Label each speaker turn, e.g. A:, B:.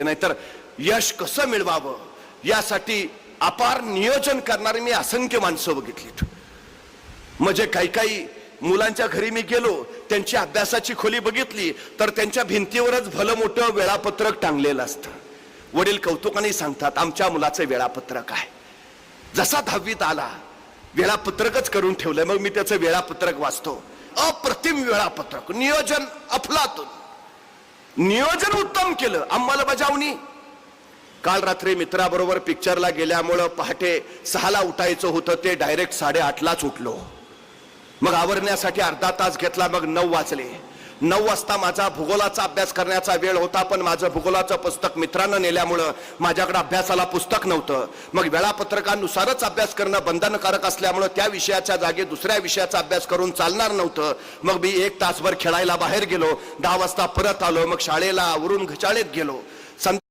A: नाहीतर यश कसं मिळवावं यासाठी अपार नियोजन करणारी मी असंख्य माणसं बघितलीत। म्हणजे काही मुलांच्या घरी मी गेलो, त्यांची अभ्यासाची खोली बघितली तर त्यांच्या भिंतीवरच भलं मोठं वेळापत्रक टांगलेलं असतं। वडील कौतुकाने सांगतात, आमच्या मुलाचं वेळापत्रक आहे, जसा 10वीत आला वेळापत्रकच करून ठेवलंय। मग मी त्याचं वेळापत्रक वाचतो, अप्रतिम वेळापत्रक, नियोजन अफलातून, नियोजन उत्तम केलं, अंमलबजावणी। काल रात्री मित्राबरोबर पिक्चरला गेल्यामुळं पहाटे 6ला उठायचं होतं, ते डायरेक्ट 8:30लाच उठलो। मग आवरण्यासाठी अर्धा तास घेतला, मग 9 वाजले। 9 वाजता माझा भूगोलाचा अभ्यास करण्याचा वेळ होता, पण माझं भूगोलाचं पुस्तक मित्रानं नेल्यामुळं माझ्याकडे अभ्यासाला पुस्तक नव्हतं। मग वेळापत्रकानुसारच अभ्यास करणं बंधनकारक असल्यामुळं त्या विषयाच्या जागी दुसऱ्या विषयाचा अभ्यास करून चालणार नव्हतं। मग मी 1 तासभर खेळायला बाहेर गेलो, 10 वाजता परत आलो, मग शाळेला आवरून शाळेत गेलो।